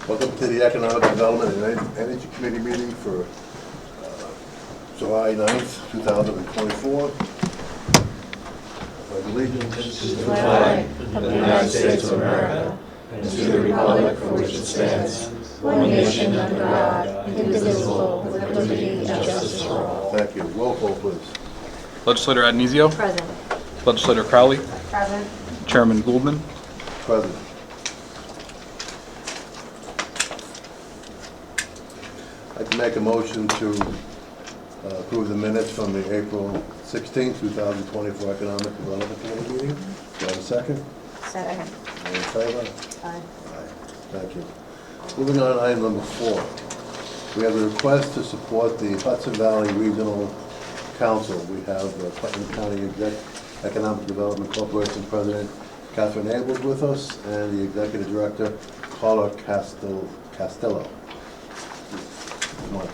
Welcome to the Economic Development and Energy Committee meeting for July 9th, 2024. Pledge allegiance to the flag of the United States of America and to the republic for which it stands, one nation under God, indivisible, with liberty and justice for all. Thank you. Roll call, please. Legislator Adenizio. Present. Legislator Crowley. Present. Chairman Goldman. Present. I'd like to make a motion to approve the minutes from the April 16, 2024 Economic Development Committee meeting. Do I have a second? Second. All in favor? Aye. Aye. Thank you. Moving on to item number 4. We have a request to support the Hudson Valley Regional Council. We have Putnam County Economic Development Corporation President Catherine Abels with us and the Executive Director Carla Castillo. Come on.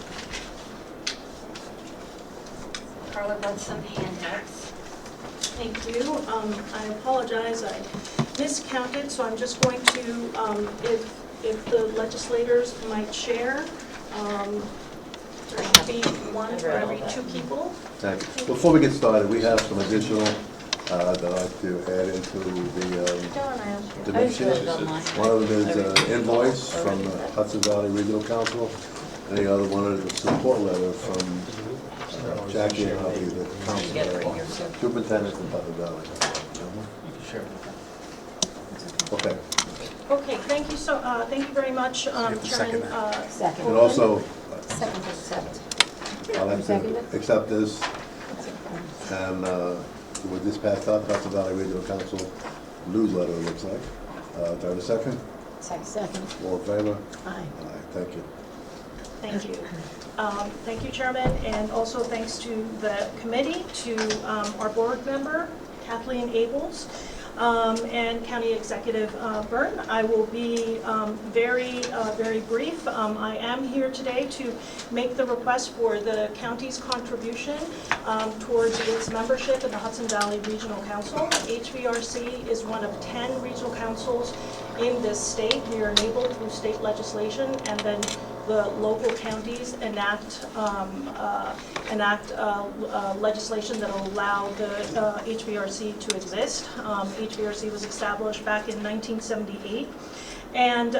Carla brought some handouts. Thank you. I apologize, I miscounted, so I'm just going to, if the legislators might share, there should be one for every 2 people. Thank you. Before we get started, we have some additional that I'd like to add into the mix here. One of them is an invoice from the Hudson Valley Regional Council, and the other one is a support letter from Jackie and Harvey, the council, superintendent from Hudson Valley. Okay. Okay, thank you thank you very much, Chairman. Second. And also, Second accept. I'll have to accept this, and with this passed out, Hudson Valley Regional Council newsletter, it looks like. Do I have a second? Second. All in favor? Aye. Aye, thank you. Thank you. Thank you, Chairman, and also thanks to the committee, to our board member, Kathleen Abels, and County Executive Byrne. I will be very brief. I am here today to make the request for the county's contribution towards its membership in the Hudson Valley Regional Council. HVRC is one of 10 regional councils in this state. We are enabled through state legislation, and then the local counties enact legislation that will allow the HVRC to exist. HVRC was established back in 1978. And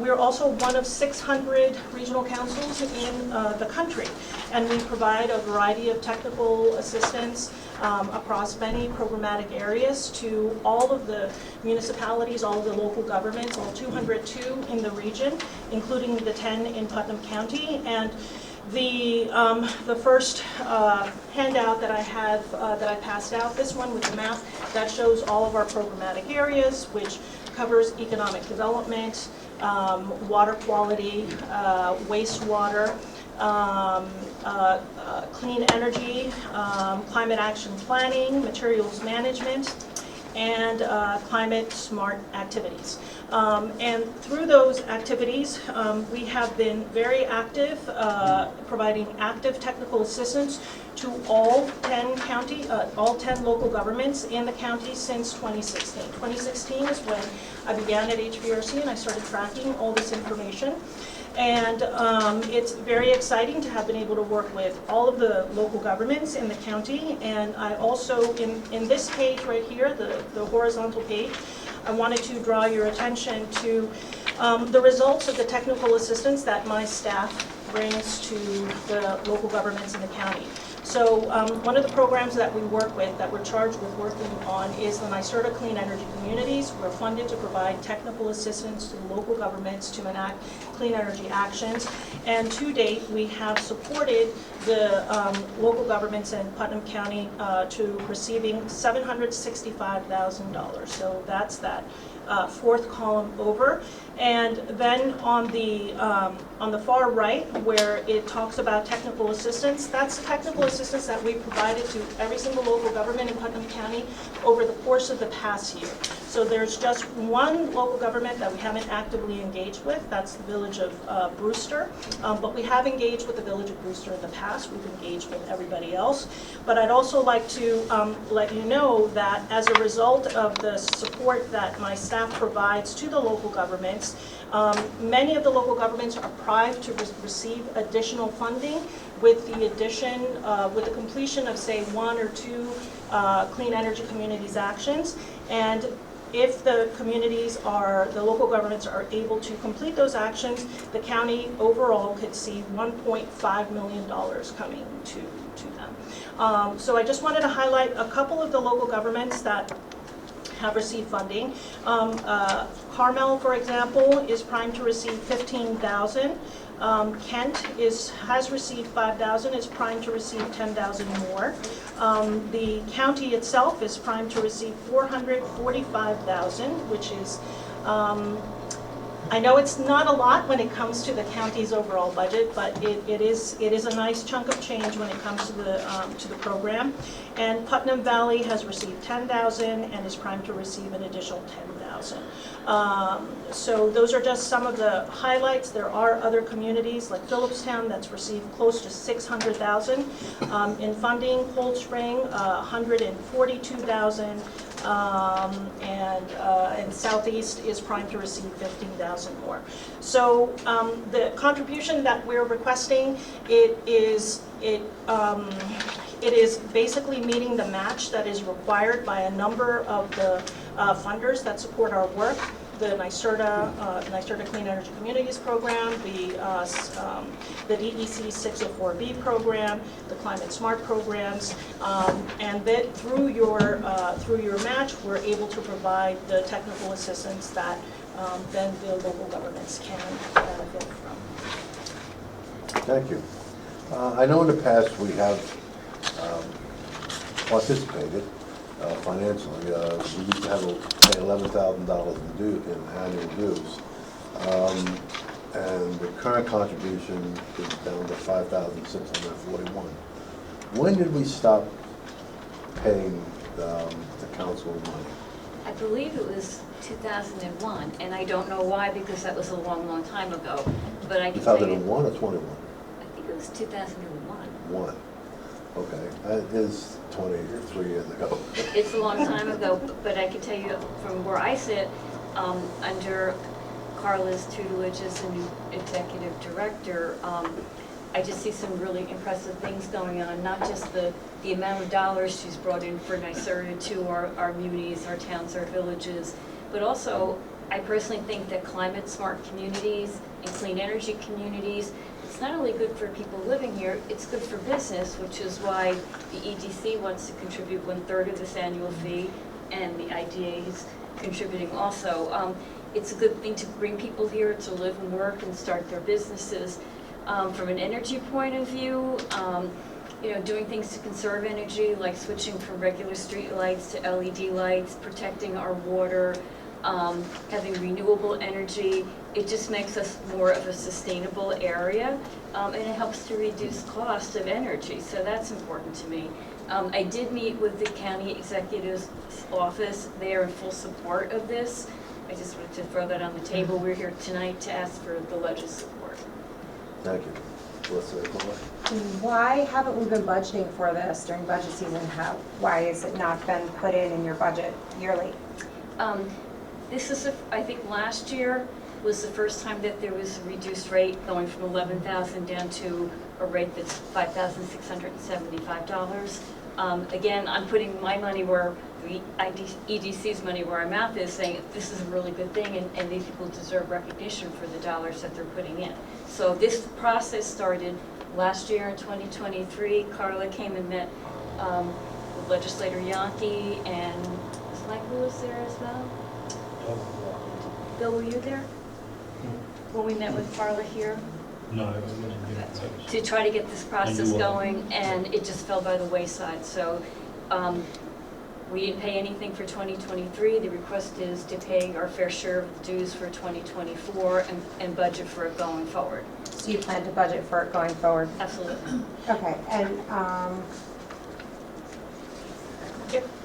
we're also one of 600 regional councils in the country. And we provide a variety of technical assistance across many programmatic areas to all of the municipalities, all of the local governments, all 202 in the region, including the 10 in Putnam County. And the first handout that I have, that I passed out, this one with the map, that shows all of our programmatic areas, which covers economic development, water quality, wastewater, clean energy, climate action planning, materials management, and climate smart activities. And through those activities, we have been very active, providing active technical assistance to all 10 local governments in the county since 2016. 2016 is when I began at HVRC and I started tracking all this information. And it's very exciting to have been able to work with all of the local governments in the county. And I also, in this page right here, the horizontal page, I wanted to draw your attention to the results of the technical assistance that my staff brings to the local governments in the county. So one of the programs that we work with, that we're charged with working on, is the NYSERDA Clean Energy Communities. We're funded to provide technical assistance to the local governments to enact clean energy actions. And to date, we have supported the local governments in Putnam County to receiving $765,000. So that's that fourth column over. And then on the far right, where it talks about technical assistance, that's the technical assistance that we provided to every single local government in Putnam County over the course of the past year. So there's just one local government that we haven't actively engaged with, that's the village of Brewster. But we have engaged with the village of Brewster in the past, we've engaged with everybody else. But I'd also like to let you know that as a result of the support that my staff provides to the local governments, many of the local governments are primed to receive additional funding with the addition, with the completion of, say, 1 or 2 Clean Energy Communities actions. And if the the local governments are able to complete those actions, the county overall could see $1.5 million coming to them. So I just wanted to highlight a couple of the local governments that have received funding. Carmel, for example, is primed to receive $15,000. Kent has received $5,000, is primed to receive $10,000 more. The county itself is primed to receive $445,000, which is, I know it's not a lot when it comes to the county's overall budget, but it is a nice chunk of change when it comes to the program. And Putnam Valley has received $10,000 and is primed to receive an additional $10,000. So those are just some of the highlights. There are other communities like Phillipstown that's received close to $600,000 in funding. Cold Spring, $142,000. And Southeast is primed to receive $15,000 more. So the contribution that we're requesting, it is basically meeting the match that is required by a number of the funders that support our work. The NYSERDA Clean Energy Communities Program, the DEC 604B program, the Climate Smart programs, and that through your match, we're able to provide the technical assistance that then the local governments can benefit from. Thank you. I know in the past we have participated financially. We used to have to pay $11,000 in annual dues. And the current contribution is down to $5,641. When did we stop paying the council money? I believe it was 2001, and I don't know why, because that was a long, long time ago. But I can tell you, 2001 or 21? I think it was 2001. One. Okay, that is 23 years ago. It's a long time ago, but I can tell you from where I sit, under Carla's tutelage as a new executive director, I just see some really impressive things going on, not just the amount of dollars she's brought in for NYSERDA to our munis, our towns, our villages, but also I personally think that climate smart communities and clean energy communities, it's not only good for people living here, it's good for business, which is why the EDC wants to contribute 1/3 of this annual fee, and the IDA is contributing also. It's a good thing to bring people here to live and work and start their businesses. From an energy point of view, doing things to conserve energy, like switching from regular street lights to LED lights, protecting our water, having renewable energy, it just makes us more of a sustainable area, and it helps to reduce cost of energy, so that's important to me. I did meet with the county executive's office. They are in full support of this. I just wanted to throw that on the table. We're here tonight to ask for the ledge's support. Thank you. Why haven't we been budgeting for this during budget season? Why has it not been put in your budget yearly? This is, I think last year was the first time that there was a reduced rate, going from $11,000 down to a rate that's $5,675. Again, I'm putting my money where the EDC's money where our mouth is, saying this is a really good thing, and these people deserve recognition for the dollars that they're putting in. So this process started last year in 2023. Carla came and met with Legislator Yankee, and was Mike Lewis there as well? Bill, were you there when we met with Carla here? No, I wasn't. To try to get this process going, and it just fell by the wayside. So we didn't pay anything for 2023. The request is to pay our fair share of the dues for 2024 and budget for it going forward. So you plan to budget for it going forward? Absolutely. Okay, and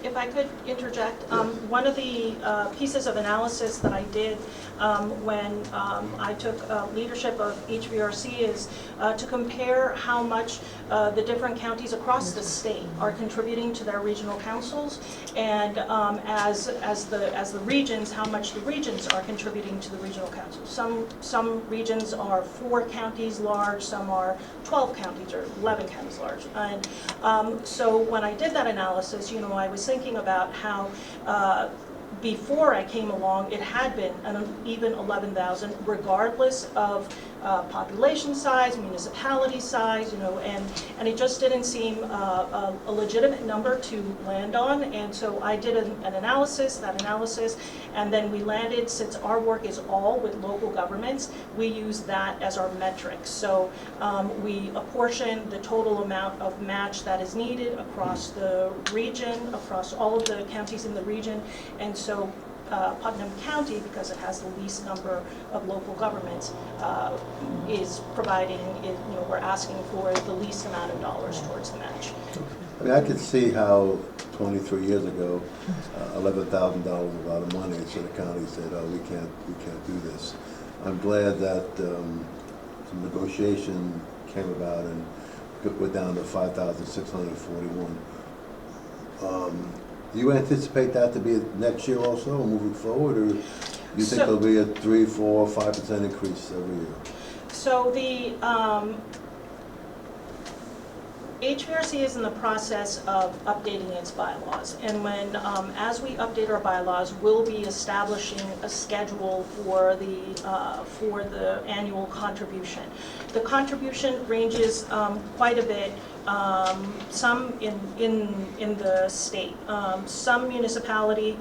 if I could interject, one of the pieces of analysis that I did when I took leadership of HVRC is to compare how much the different counties across the state are contributing to their regional councils, and as the regions, how much the regions are contributing to the regional councils. Some regions are 4 counties large, some are 12 counties or 11 counties large. And so when I did that analysis, you know, I was thinking about how before I came along, it had been an even 11,000, regardless of population size, municipality size, you know, and it just didn't seem a legitimate number to land on. And so I did an analysis, and then we landed, since our work is all with local governments, we use that as our metric. So we apportion the total amount of match that is needed across the region, across all of the counties in the region. And so Putnam County, because it has the least number of local governments, is providing, you know, we're asking for the least amount of dollars towards the match. I mean, I could see how 23 years ago, $11,000 was a lot of money, so the county said, oh, we can't do this. I'm glad that some negotiation came about and we're down to 5,641. Do you anticipate that to be next year also, moving forward, or do you think there'll be a 3, 4, 5% increase every year? So the HVRC is in the process of updating its bylaws, and when, as we update our bylaws, we'll be establishing a schedule for the annual contribution. The contribution ranges quite a bit. Some in the state, some municipality,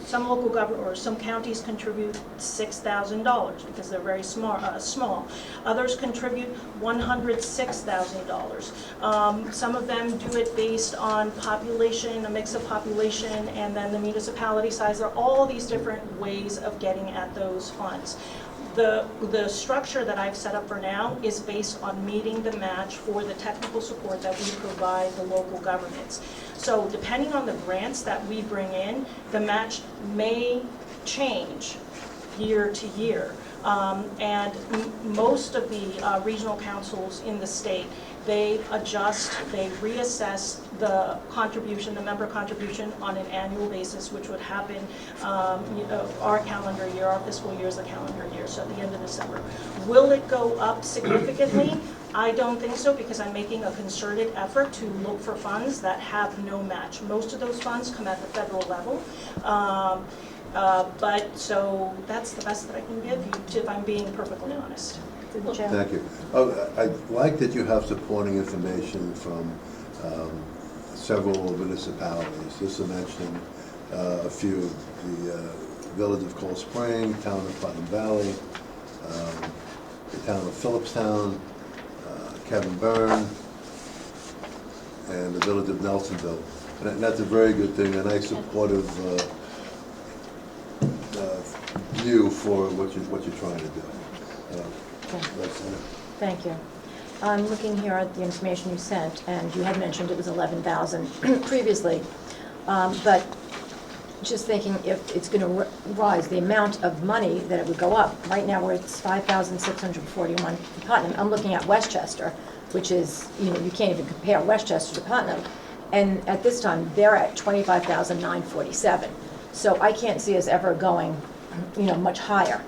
some local government, or some counties contribute $6,000 because they're very small. Others contribute $106,000. Some of them do it based on population, a mix of population, and then the municipality size. There are all these different ways of getting at those funds. The structure that I've set up for now is based on meeting the match for the technical support that we provide the local governments. So depending on the grants that we bring in, the match may change year to year. And most of the regional councils in the state, they adjust, they reassess the contribution, the member contribution on an annual basis, which would happen, our calendar year, our fiscal year is the calendar year, so at the end of December. Will it go up significantly? I don't think so, because I'm making a concerted effort to look for funds that have no match. Most of those funds come at the federal level. But so that's the best that I can give you, if I'm being perfectly honest. Thank you. Oh, I like that you have supporting information from several municipalities. Just to mention a few: the village of Cold Spring, town of Putnam Valley, the town of Phillipstown, Kevin Byrne, and the village of Nelsonville. And that's a very good thing, a nice supportive view for what you're trying to do. Thank you. I'm looking here at the information you sent, and you had mentioned it was 11,000 previously, but just thinking if it's going to rise, the amount of money that it would go up. Right now, it's 5,641 for Putnam. I'm looking at Westchester, which is, you know, you can't even compare Westchester to Putnam, and at this time they're at 25,947. So I can't see us ever going, you know, much higher.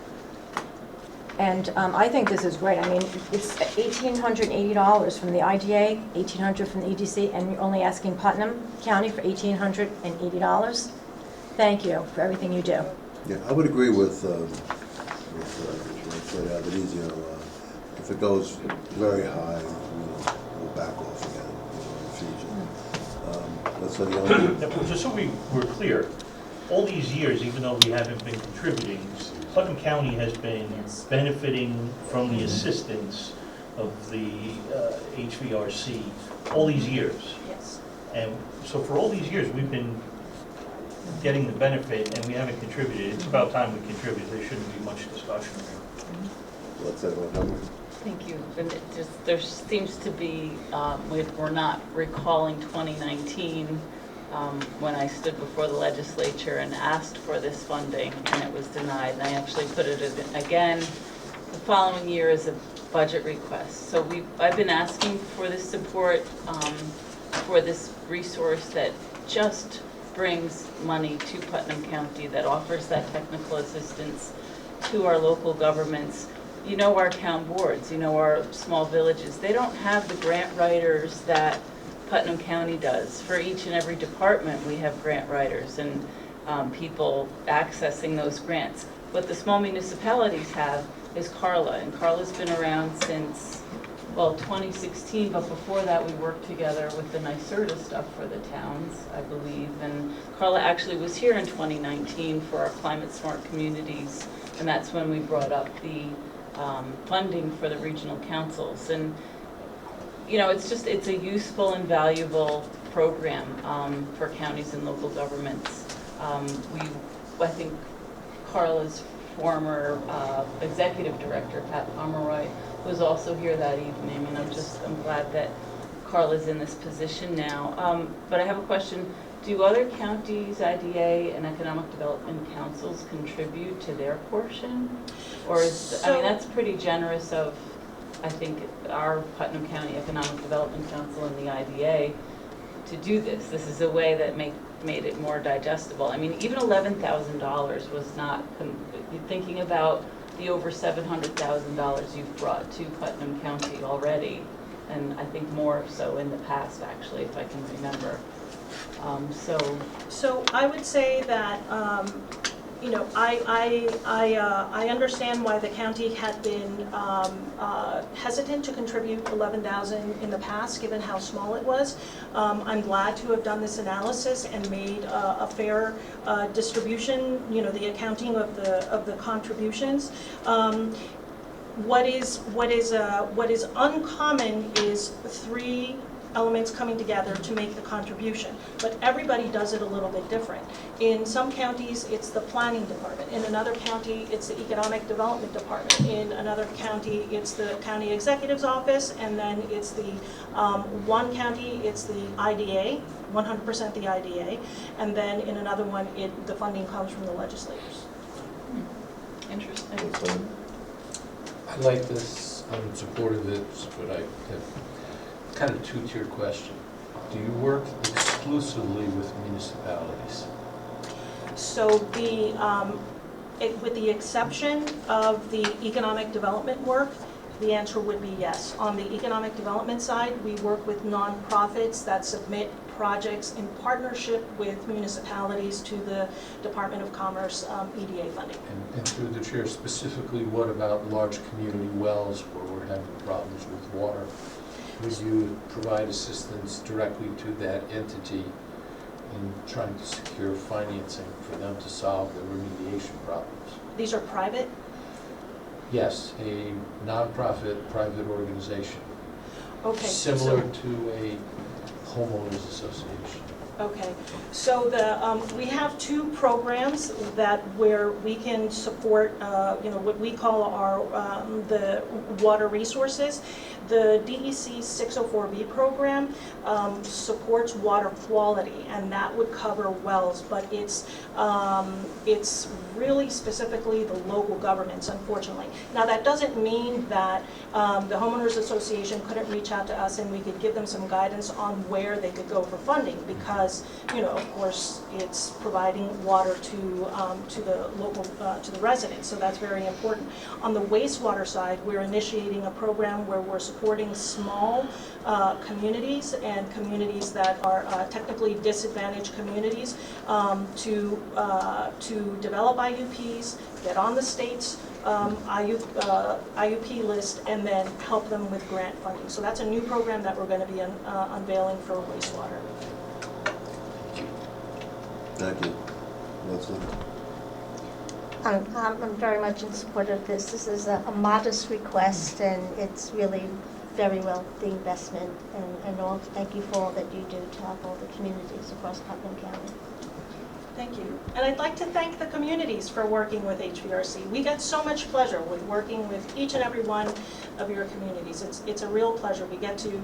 And I think this is great. I mean, it's $1,880 from the IDA, $1,800 from the EDC, and you're only asking Putnam County for $1,880. Thank you for everything you do. Yeah, I would agree with Adrizio. If it goes very high, we'll back off again, in the future. Let's let the other. Just so we're clear, all these years, even though we haven't been contributing, Putnam County has been benefiting from the assistance of the HVRC all these years. Yes. And so for all these years, we've been getting the benefit and we haven't contributed. It's about time we contribute. There shouldn't be much discussion there. Let's say what number? Thank you. And it just, there seems to be, we're not recalling 2019 when I stood before the legislature and asked for this funding, and it was denied. And I actually put it in again the following year as a budget request. So I've been asking for this support for this resource that just brings money to Putnam County, that offers that technical assistance to our local governments. You know, our town boards, you know, our small villages, they don't have the grant writers that Putnam County does. For each and every department, we have grant writers and people accessing those grants. What the small municipalities have is Carla, and Carla's been around since, well, 2016, but before that we worked together with the NYSERDA stuff for the towns, I believe. And Carla actually was here in 2019 for our Climate Smart Communities, and that's when we brought up the funding for the regional councils. And you know, it's a useful and valuable program for counties and local governments. I think Carla's former executive director, Pat Pomeroy, was also here that evening, and I'm glad that Carla's in this position now. But I have a question. Do other counties, IDA and economic development councils contribute to their portion? Or I mean, that's pretty generous of, I think, our Putnam County Economic Development Council and the IDA to do this. This is a way that made it more digestible. I mean, even $11,000 was not, thinking about the over $700,000 you've brought to Putnam County already, and I think more so in the past, actually, if I can remember. So I would say that, you know, I understand why the county had been hesitant to contribute $11,000 in the past, given how small it was. I'm glad to have done this analysis and made a fair distribution, you know, the accounting of the contributions. What is uncommon is three elements coming together to make the contribution, but everybody does it a little bit different. In some counties, it's the planning department. In another county, it's the economic development department. In another county, it's the county executive's office, and then it's the one county, it's the IDA, 100% the IDA, and then in another one, the funding comes from the legislators. Interesting. I like this, I'm in support of it, but I have kind of two-tier question. Do you work exclusively with municipalities? So with the exception of the economic development work, the answer would be yes. On the economic development side, we work with nonprofits that submit projects in partnership with municipalities to the Department of Commerce EDA funding. And through the chair, specifically, what about large community wells where we're having problems with water? Would you provide assistance directly to that entity in trying to secure financing for them to solve the remediation problems? These are private? Yes, a nonprofit private organization. Okay. Similar to a homeowners association. Okay, so we have two programs where we can support, you know, what we call our the water resources. The DEC 604B program supports water quality, and that would cover wells, but it's really specifically the local governments, unfortunately. Now, that doesn't mean that the homeowners association couldn't reach out to us and we could give them some guidance on where they could go for funding, because, you know, of course, it's providing water to the local to the residents, so that's very important. On the wastewater side, we're initiating a program where we're supporting small communities and communities that are technically disadvantaged communities to develop IUPs, get on the state's IUP list, and then help them with grant funding. So that's a new program that we're going to be unveiling for wastewater. Thank you. Leslie? I'm very much in support of this. This is a modest request, and it's really very well the investment, and all. Thank you for all that you do to help all the communities across Putnam County. Thank you. And I'd like to thank the communities for working with HVRC. We get so much pleasure with working with each and every one of your communities. It's a real pleasure. We get to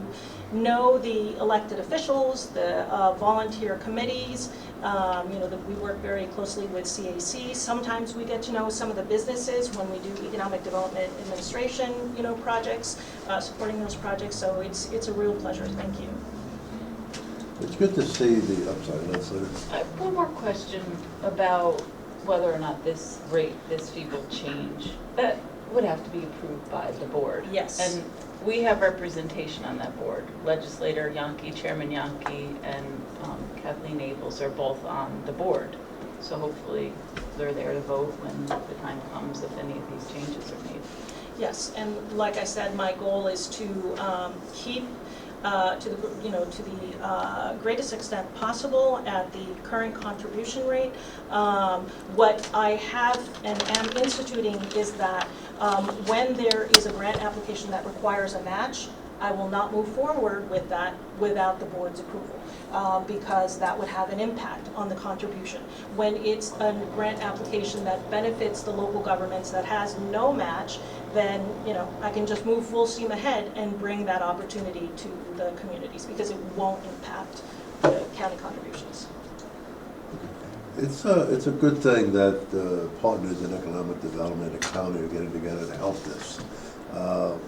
know the elected officials, the volunteer committees. We work very closely with CAC. Sometimes we get to know some of the businesses when we do economic development administration, projects, supporting those projects. So it's a real pleasure. Thank you. It's good to see the, I'm sorry, Legislator. I have one more question about whether or not this fee will change. That would have to be approved by the board. Yes. And we have representation on that board. Legislator Yankee, Chairman Yankee, and Kathleen Abels are both on the board. So hopefully they're there to vote when the time comes if any of these changes are made. Yes, and like I said, my goal is to keep to the greatest extent possible at the current contribution rate. What I have and am instituting is that when there is a grant application that requires a match, I will not move forward with that without the board's approval, because that would have an impact on the contribution. When it's a grant application that benefits the local governments that has no match, then I can just move full steam ahead and bring that opportunity to the communities, because it won't impact the county contributions. It's a good thing that partners in economic development in the county are getting together to help this.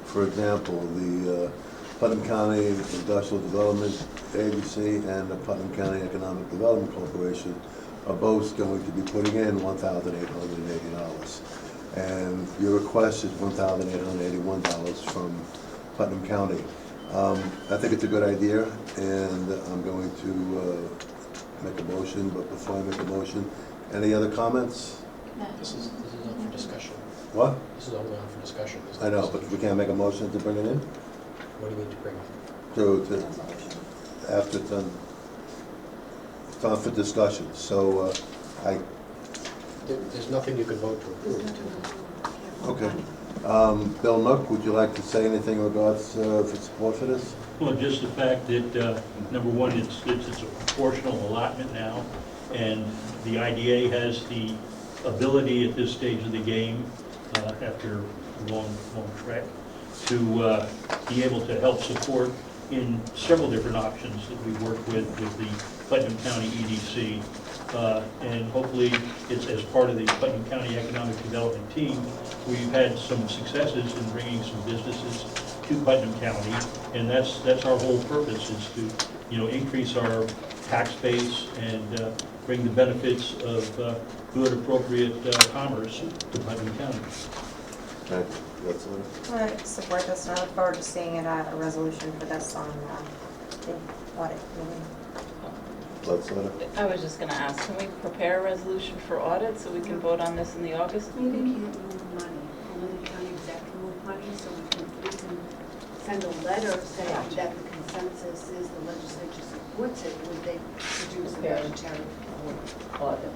For example, the Putnam County Industrial Development Agency and the Putnam County Economic Development Corporation are both going to be putting in $1,880. And your request is $1,881 from Putnam County. I think it's a good idea, and I'm going to make a motion, but before I make a motion, any other comments? This is up for discussion. What? This is only on for discussion. I know, but we can't make a motion to bring it in? What do you mean to bring it? After it's done, it's on for discussion, so There's nothing you can vote to approve. okay. Bill Nook, would you like to say anything in regards for support for this? Well, just the fact that, number one, it's a proportional allotment now, and the IDA has the ability at this stage of the game, after a long trek, to be able to help support in several different options that we work with the Putnam County EDC. And hopefully, it's as part of the Putnam County Economic Development team, we've had some successes in bringing some businesses to Putnam County, and that's our whole purpose, is to increase our tax base and bring the benefits of good, appropriate commerce to Putnam County. Thank you. That's all. I support this, and I look forward to seeing a resolution for this on the audit committee. I was just going to ask, can we prepare a resolution for audit so we can vote on this in the August meeting? We can't move money, only the county exec can move money, so we can send a letter saying that the consensus is the legislature supports it, would they produce a budgetary Audit.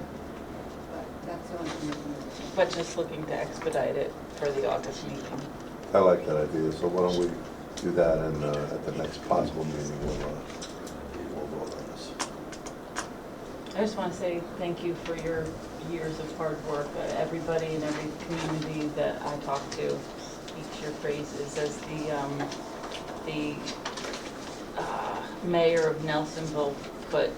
but that's the only thing we can do. But just looking to expedite it for the August meeting. I like that idea, so why don't we do that, and at the next possible meeting, we'll vote on this. I just want to say thank you for your years of hard work. Everybody in every community that I talk to speaks your praises. As the mayor of Nelsonville put,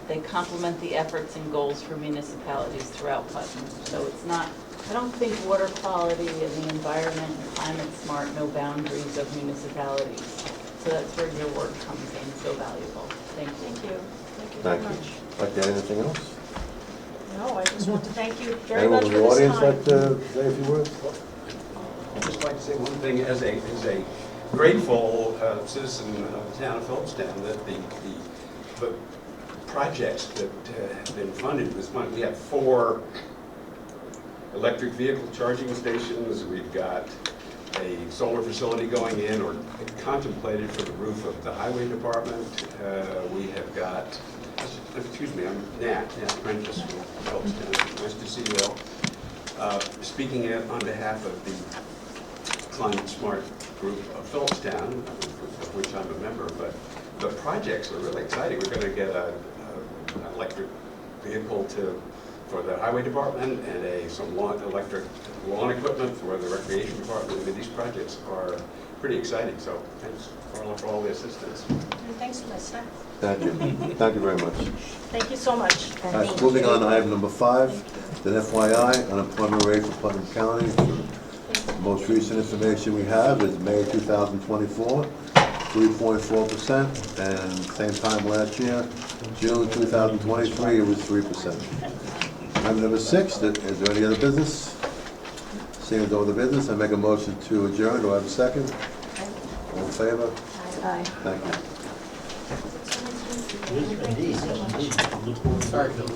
they complement the efforts and goals for municipalities throughout Putnam. So it's not, I don't think water quality and the environment and climate smart know boundaries of municipalities. So that's where your work comes in, so valuable. Thank you. Thank you. Thank you Thank very you. much. Like to add anything else? No, I just want to thank you very Anyone much in for the this audience time. like to say a few words? I'd just like to say one thing, as a grateful citizen of the town of Phillipstown, that the projects that have been funded this month, we have 4 electric vehicle charging stations, we've got a solar facility going in or contemplated for the roof of the highway department. We have got, excuse me, I'm Nat Prentice from Phillipstown. Nice to see you all. Speaking on behalf of the Climate Smart group of Phillipstown, of which I'm a member, but the projects are really exciting. We're going to get an electric vehicle for the highway department and some electric lawn equipment for the recreation department. I mean, these projects are pretty exciting, so thanks, Carla, for all the assistance. And thanks to my staff. Thank you. Thank you very much. Thank you so much. All right, moving on to item number 5, the FYI unemployment rate for Putnam County. The most recent information we have is May 2024, 3.4%, and same time last year, June 2023, it was 3%. Item number 6, is there any other business? Seeing as no other business, I make a motion to adjourn. Do I have a second? All in favor? Aye. Thank you. Yes, indeed. Look forward to it.